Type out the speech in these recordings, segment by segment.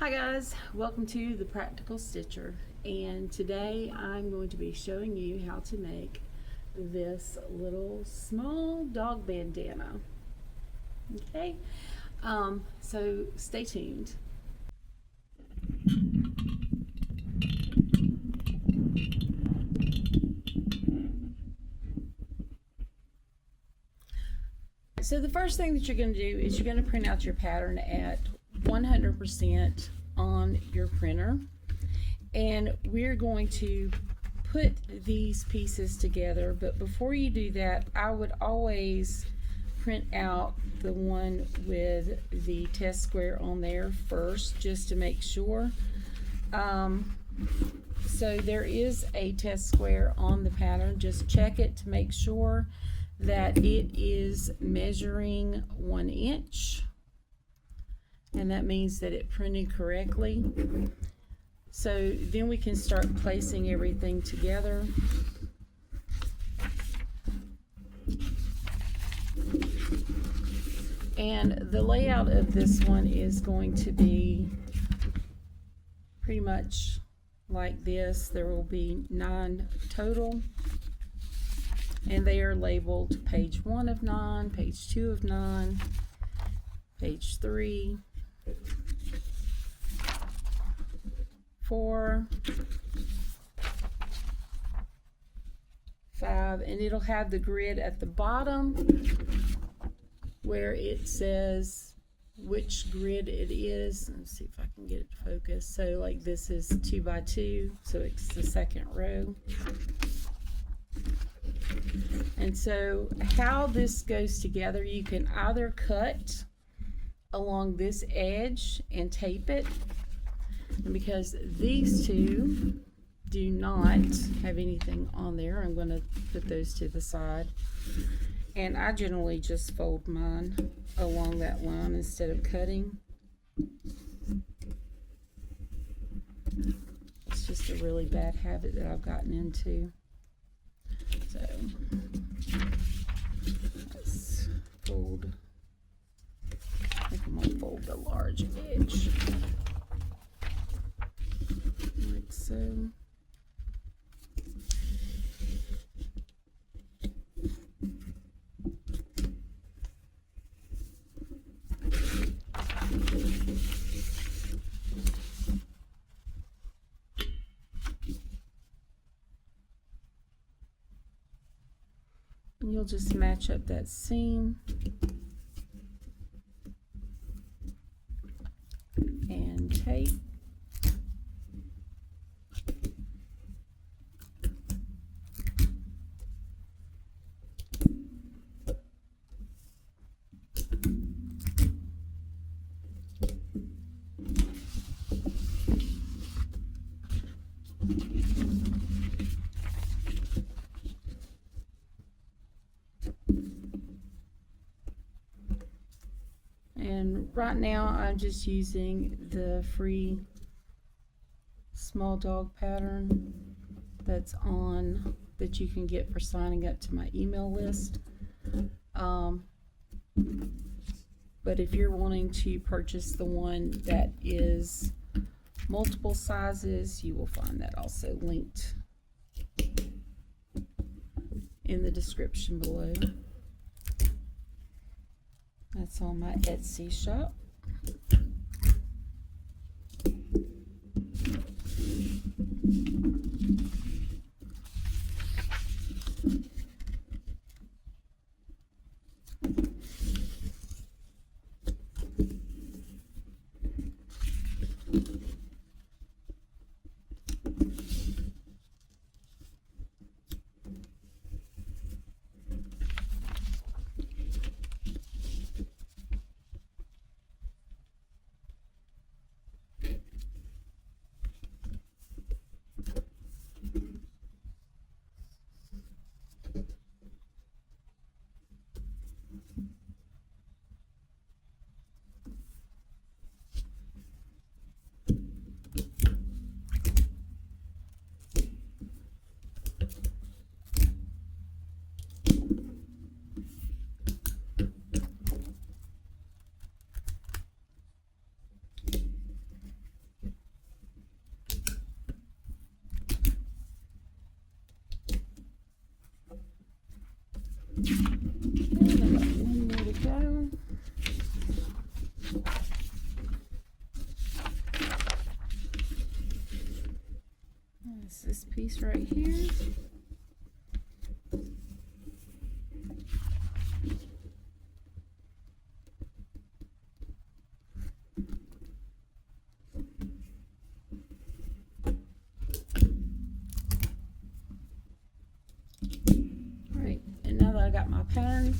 Hi guys, welcome to the Practical Stitcher, and today I'm going to be showing you how to make this little small dog bandana. Okay, so stay tuned. So the first thing that you're going to do is you're going to print out your pattern at 100% on your printer, and we're going to put these pieces together. But before you do that, I would always print out the one with the test square on there first, just to make sure. So there is a test square on the pattern. Just check it to make sure that it is measuring 1 inch, and that means that it printed correctly. So then we can start placing everything together. And the layout of this one is going to be pretty much like this. There will be 9 total, and they are labeled page 1 of 9, page 2 of 9, page 3, 4, 5, and it'll have the grid at the bottom where it says which grid it is. Let's see if I can get it to focus. So like this is 2 by 2, so it's the second row. And so how this goes together, you can either cut along this edge and tape it, and because these two do not have anything on there, I'm going to put those to the side, and I generally just fold mine along that line instead of cutting. It's just a really bad habit that I've gotten into. So let's fold. I think I'm gonna fold the large edge like so. You'll just match up that seam and tape. And right now I'm just using the free small dog pattern that's on, that you can get for signing up to my email list. But if you're wanting to purchase the one that is multiple sizes, you will find that also linked in the description below. That's on my Etsy shop. And I got one more to go. That's this piece right here. Alright, and now that I got my pattern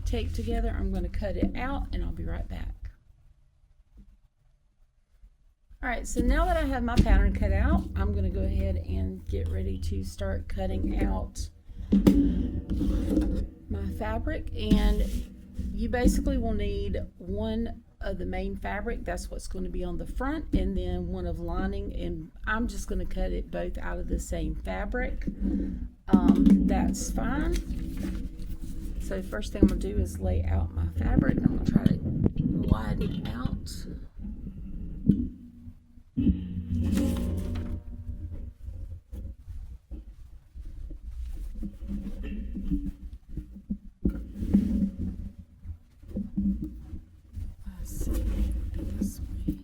taped together, I'm going to cut it out and I'll be right back. Alright, so now that I have my pattern cut out, I'm going to go ahead and get ready to start cutting out my fabric. And you basically will need one of the main fabric, that's what's going to be on the front, and then one of lining, and I'm just going to cut it both out of the same fabric. That's fine. So first thing I'm going to do is lay out my fabric. I'm going to try to widen it out. Let's see, do this way.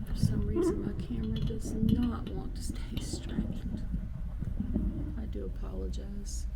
For some reason my camera does not want to stay straight. I do apologize.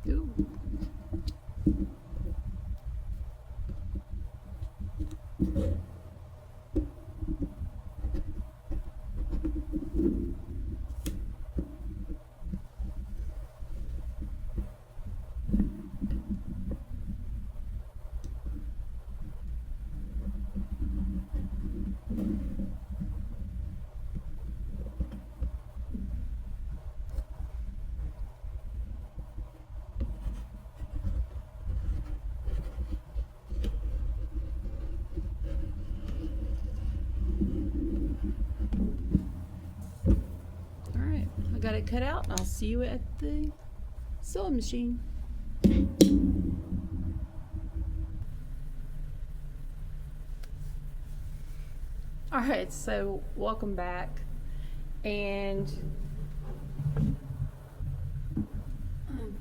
Ooh. Alright, I got it cut out. I'll see you at the sewing machine. Alright, so welcome back. And I'm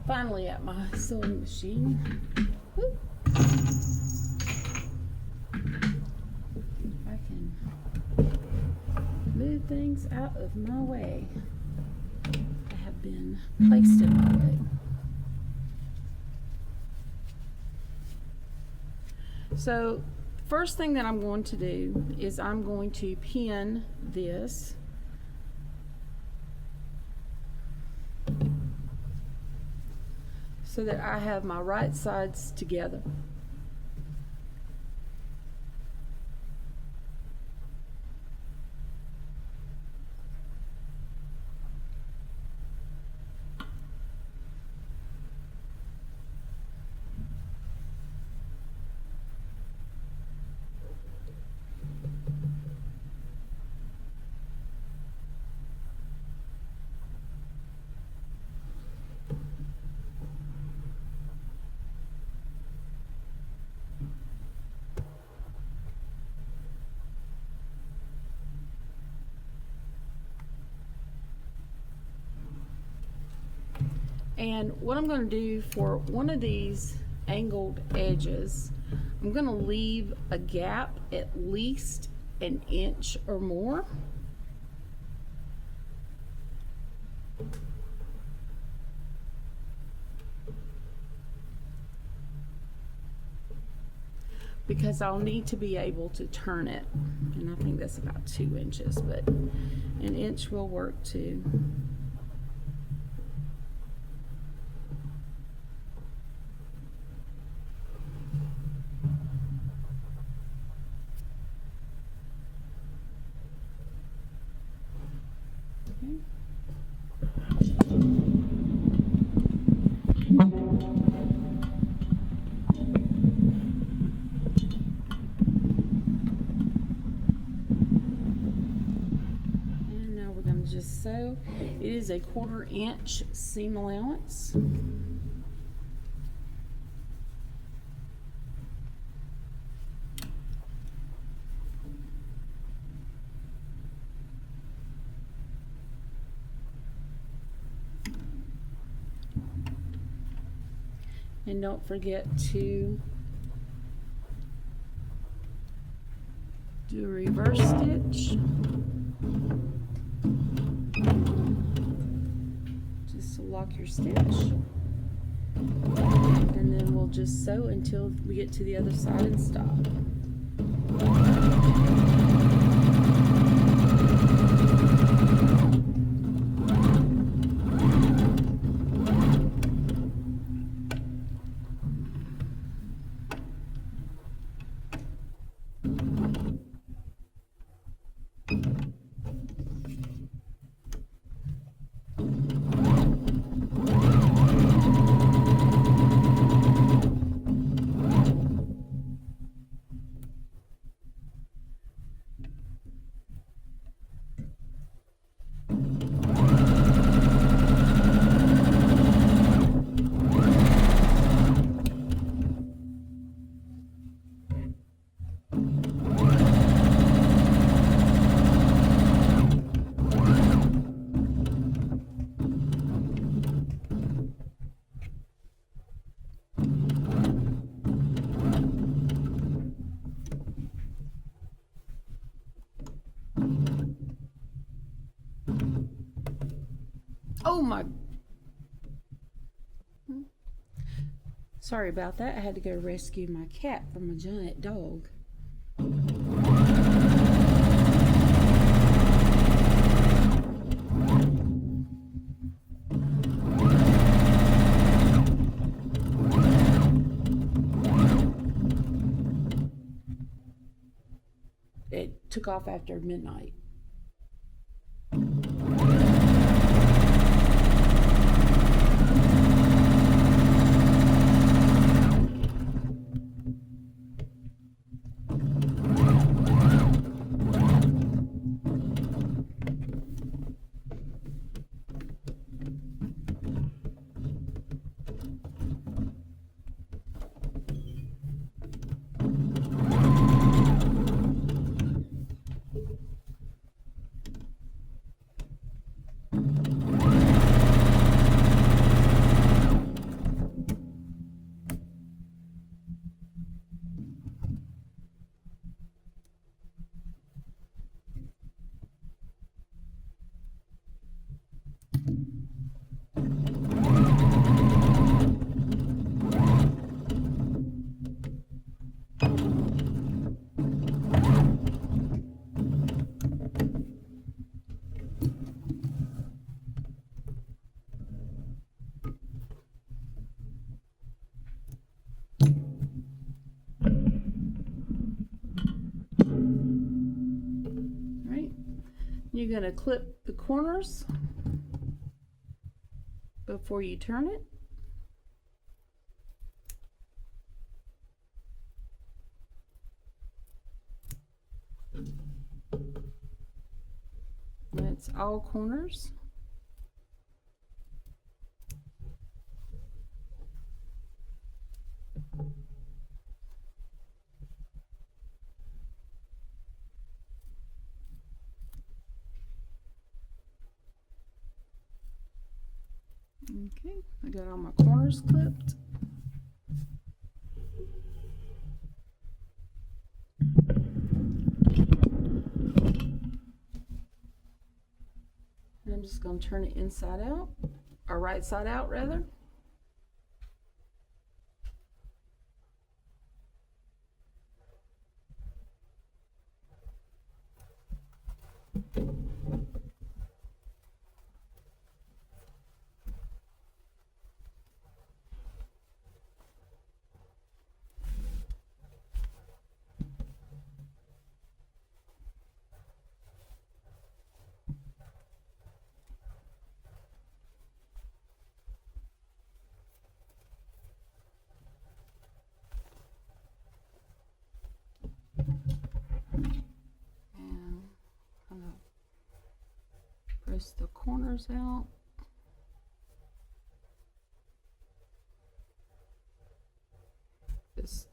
finally at my sewing machine. Woo. I can move things out of my way that have been placed in my way. So first thing that I'm going to do is I'm going to pin this so that I have my right sides together. And what I'm going to do for one of these angled edges, I'm going to leave a gap at least an inch or more. Because I'll need to be able to turn it. And I think that's about 2 inches, but an inch will work too. Just so it is a 1/4 inch seam allowance. And don't forget to do a reverse stitch. Just to lock your stitch. And then we'll just sew until we get to the other side and stop. Oh my, sorry about that. I had to go rescue my cat from a giant dog. It took off after midnight. You're going to clip the corners before you turn it. That's all corners. Okay, I got all my corners clipped. And I'm just going to turn it inside out, or right side out rather. And kind of press the corners out. Just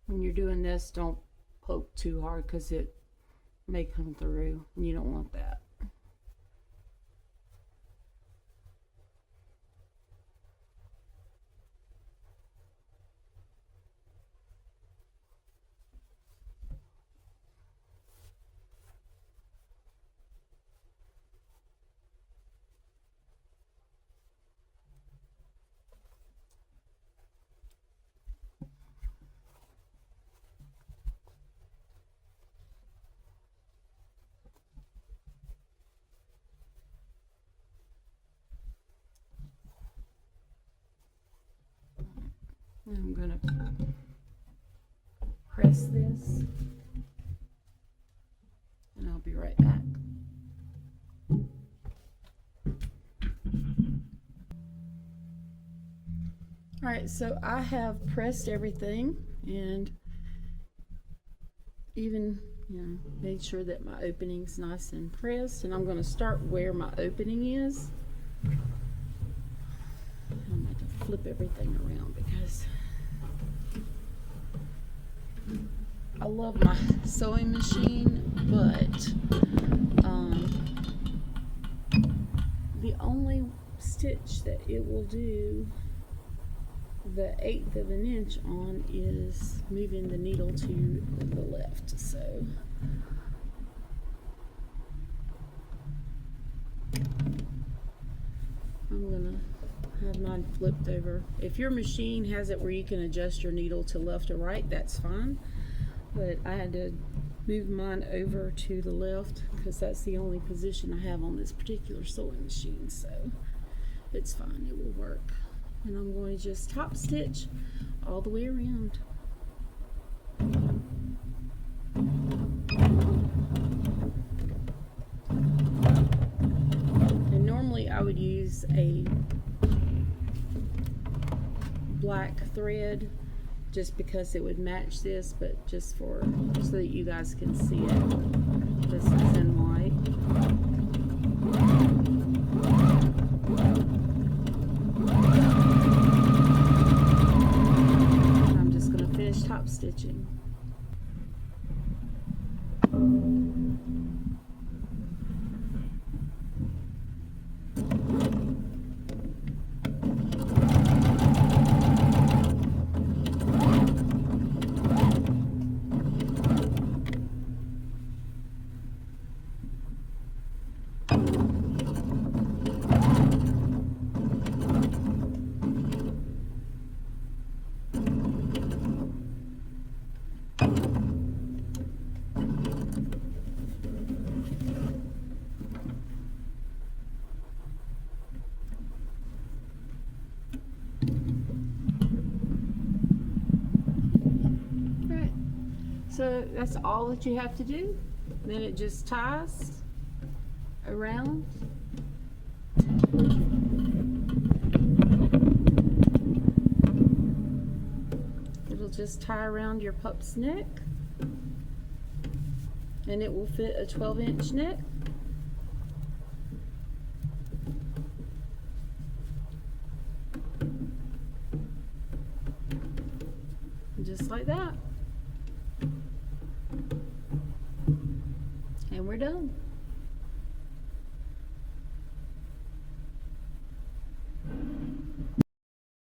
when you're doing this, don't poke too hard because it may come through and you don't want that. I'm gonna press this and I'll be right back. All right, so I have pressed everything and even, made sure that my opening's nice and pressed, and I'm going to start where my opening is. I'm going to flip everything around because I love my sewing machine, but the only stitch that it will do the 1/8 of an inch on is moving the needle to the left. So I'm gonna have mine flipped over. If your machine has it where you can adjust your needle to left or right, that's fine, but I had to move mine over to the left because that's the only position I have on this particular sewing machine, so it's fine, it will work. And I'm going to just top stitch all the way around. And normally I would use a black thread just because it would match this, but just so that you guys can see it, this is in white. Top stitching. So that's all that you have to do. Then it just ties around. It'll just tie around your pup's neck, and it will fit a 12-inch neck. Just like that. And we're done.